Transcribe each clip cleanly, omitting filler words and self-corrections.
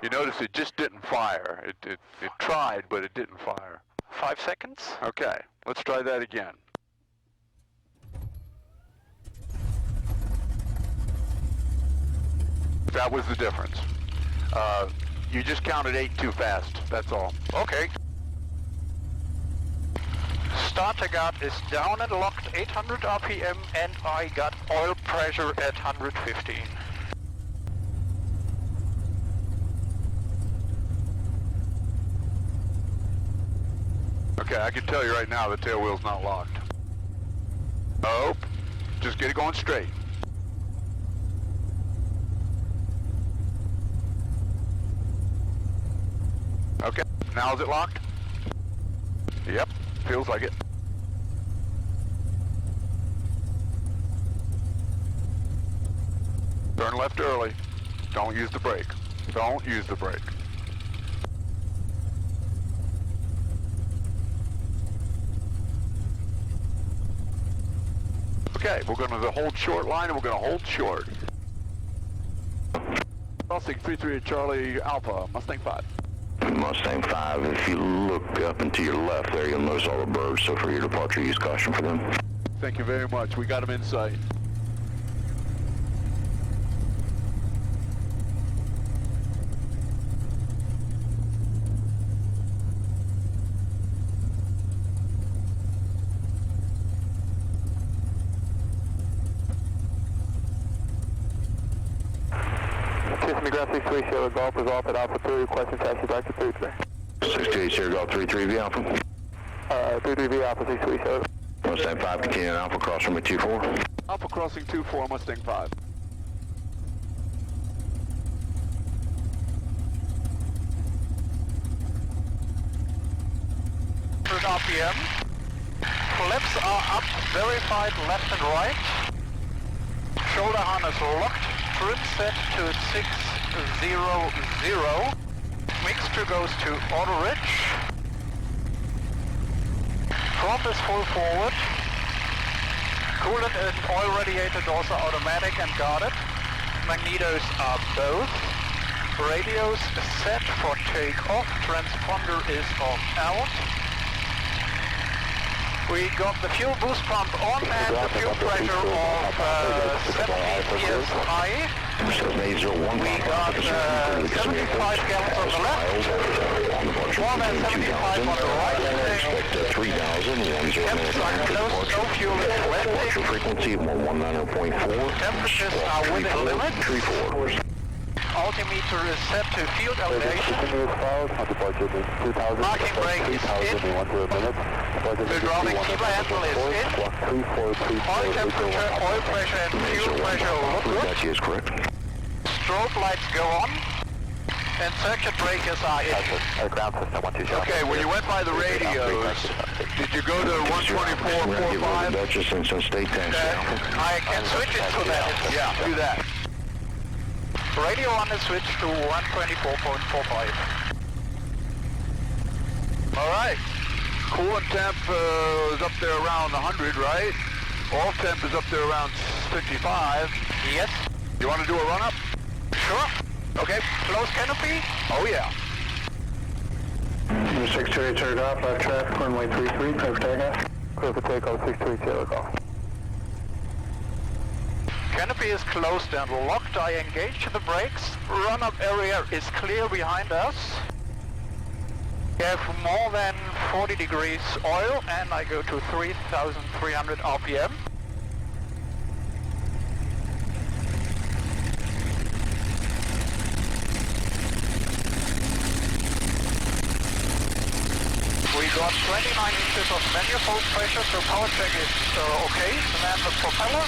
You notice it just didn't fire. It tried, but it didn't fire. 5 seconds. Okay, let's try that again. That was the difference. You just counted 8 too fast, that's all. Okay. Starter guard is down and locked 800 RPM and I got oil pressure at 115. Okay, I can tell you right now the tail wheel's not locked. Oh, just get it going straight. Okay, now is it locked? Yep, feels like it. Turn left early. Don't use the brake. Don't use the brake. Okay, we're going to hold short line and we're going to hold short. Crossing 33 Charlie Alpha, Mustang 5. Mustang 5, if you look up and to your left there, you'll notice all the birds, so for your departure, use caution for them. Thank you very much. We got them in sight. Ground 63 Sierra Golf is off at Alpha 3, requesting taxi back to 33. 68 Sierra Golf 33V Alpha. 33V Alpha 63 Sierra. Mustang 5, continue Alpha, cross runway 24. Alpha crossing 24, Mustang 5. RPM. Flaps are up, verified left and right. Shoulder harness locked. Trim set to 600. Mixture goes to auto rich. Prop is full forward. Coolant and oil radiator doors are automatic and guarded. Magnetos are both. Radios set for takeoff. Transponder is on out. We got the fuel boost pump on and the fuel pressure of 70 psi. We got 75 gallons on the left, more than 75 on the right. Temps are close, no fuel is landing. Frequency 119.4. Temperatures are within limit. Altimeter is set to field elevation. Parking brake is in. The grounding keeper handle is in. Oil temperature, oil pressure and fuel pressure look good. That is correct. Strobe lights go on. And circuit breakers are in. Ground system 127. Okay, when you went by the radios, did you go to 124.45? Duchess and some state tax. I can switch it to that. Yeah, do that. Radio on is switched to 124.45. Alright. Coolant temp is up there around 100, right? Oil temp is up there around 55. Yes. You want to do a run-up? Sure. Okay, close canopy? Oh yeah. 628 Sierra Golf, left traffic, runway 33, clear for takeoff. Clear for takeoff, 628 Sierra Golf. Canopy is closed and locked. I engage the brakes. Run-up area is clear behind us. We have more than 40 degrees oil and I go to 3,300 RPM. We got 29 inches of manifold pressure, so power check is okay. And then the propeller.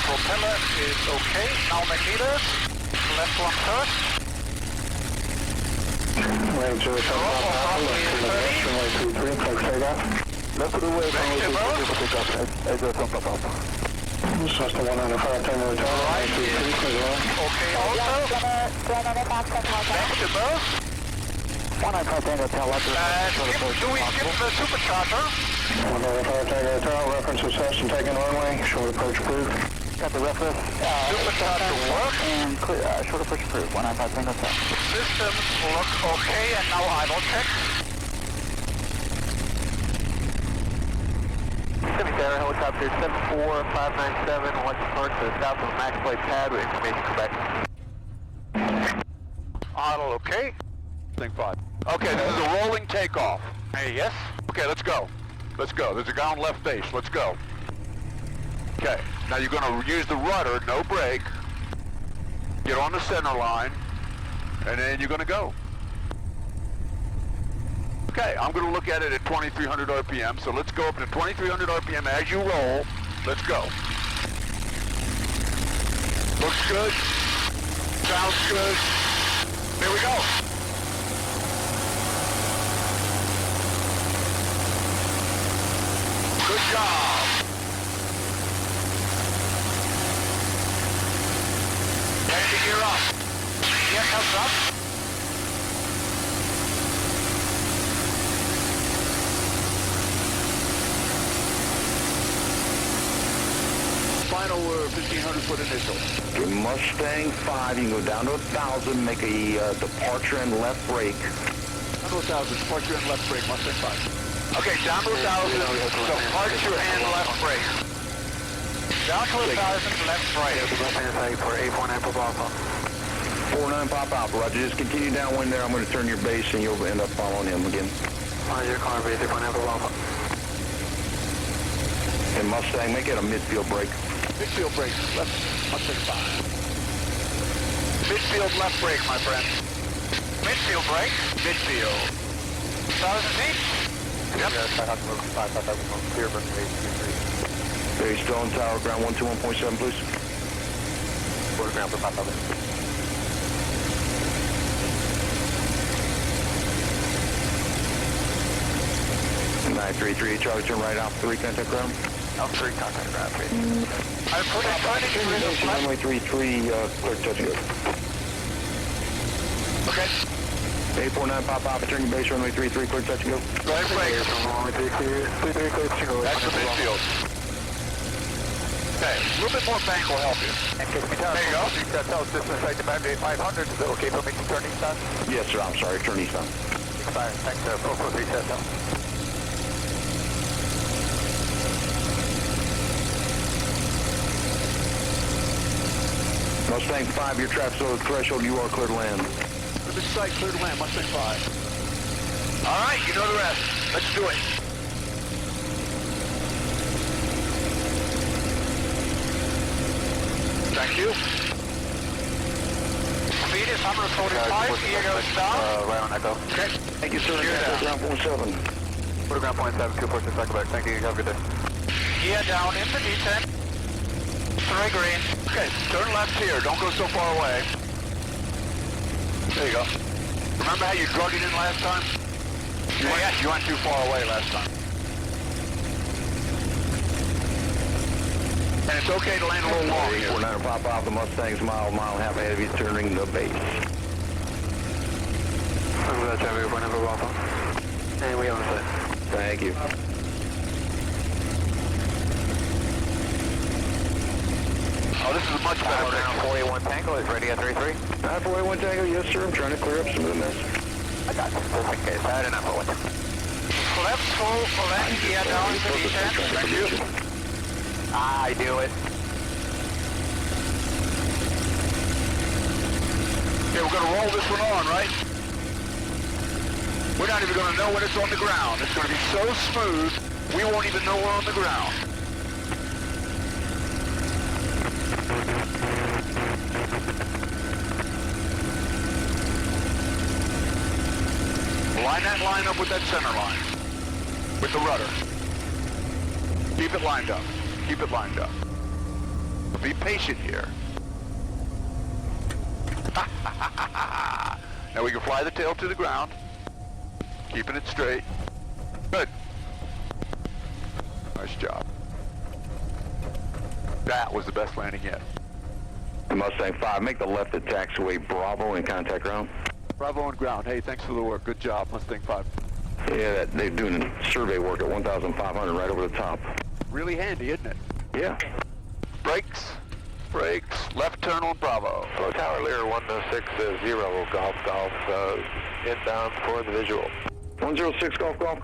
Propeller is okay. Now magnetos. Left one first. Left of the way, Vector both. Cessna 195, Tango Hotel. Right. Okay, also. Vector both. 195 Tango Hotel, left Do we skip the supercharger? 195 Tango Hotel, reference assessed and taken runway, short approach approved. Got the reference. Supercharger work. And clear, short approach approved, 195 Tango Hotel. Systems look okay, and now idle check. Semi-Sarah, helicopter 74597, watch approach to the south of the max flight pad with information Quebec. Idle okay. Thing 5. Okay, this is a rolling takeoff. Yes. Okay, let's go. Let's go. There's a guy on left base. Let's go. Okay, now you're going to use the rudder, no brake. Get on the center line, and then you're going to go. Okay, I'm going to look at it at 2,300 RPM, so let's go up to 2,300 RPM as you roll. Let's go. Looks good. Sounds good. Here we go. Good job. Ready to gear up. Gear comes up. Final 1,500 foot initial. Okay, Mustang 5, you can go down to 1,000, make a departure and left brake. Down to 1,000, departure and left brake, Mustang 5. Okay, down to 1,000, departure and left brake. Down to 1,000, left brake. For 849 Pop Alpha. 49 Pop Alpha, Roger. Just continue downwind there. I'm going to turn your base and you'll end up following him again. Your car base 849 Pop Alpha. And Mustang, make it a midfield brake. Midfield brake, left, Mustang 5. Midfield left brake, my friend. Midfield brake. Midfield. 1,000 feet. Yep. Very still on tower, ground 121.7, please. Quarter ground for 5,000. (933) Charlie, turn right out 3, contact ground. Out 3, contact ground, please. I put it 20 degrees of left. Runway 33, clear touch and go. Okay. 849 Pop Alpha, turn your base, runway 33, clear touch and go. Right brake. That's the midfield. Okay, a little bit more bank will help you. There you go. Tell us distance right to boundary 8,500. Is it okay for making turn eastbound? Yes, sir, I'm sorry, turn eastbound. Fine, thanks, 443 Cessna. Mustang 5, your traffic's over the threshold, you are clear to land. This site clear to land, Mustang 5. All right, you know the rest. Let's do it. Thank you. Speed is 145. Gear goes down. Right on echo. Okay. Thank you, sir. Gear down. Ground 47. Quarter ground point 7, 246 Quebec. Thank you, have a good day. Gear down into descent. 3 green. Okay, turn left here. Don't go so far away. There you go. Remember how you drug it in last time? You went too far away last time. And it's okay to land a little long here. 849 Pop Alpha, Mustang's mile and a half ahead of you, turning the base. I'm going to try to run over Alpha. And we on the side. Thank you. Oh, this is much better now. 481 Tango is ready at 33. 481 Tango, yes sir, I'm trying to clear up some of the mess. I got you. Just in case. I had enough of it. Left full, left gear down into descent. Thank you. I do it. Okay, we're going to roll this one on, right? We're not even going to know when it's on the ground. It's going to be so smooth, we won't even know we're on the ground. Line that line up with that center line. With the rudder. Keep it lined up. Keep it lined up. Be patient here. Now we can fly the tail to the ground. Keeping it straight. Good. Nice job. That was the best landing yet. Mustang 5, make the left at taxiway Bravo and contact ground. Bravo on ground. Hey, thanks for the work. Good job, Mustang 5. Yeah, they're doing survey work at 1,500 right over the top. Really handy, isn't it? Yeah. Brakes. Brakes. Left turn on Bravo. Hello, Tower Lear 106 0 Golf Golf, inbound for the visual. 106 Golf Golf.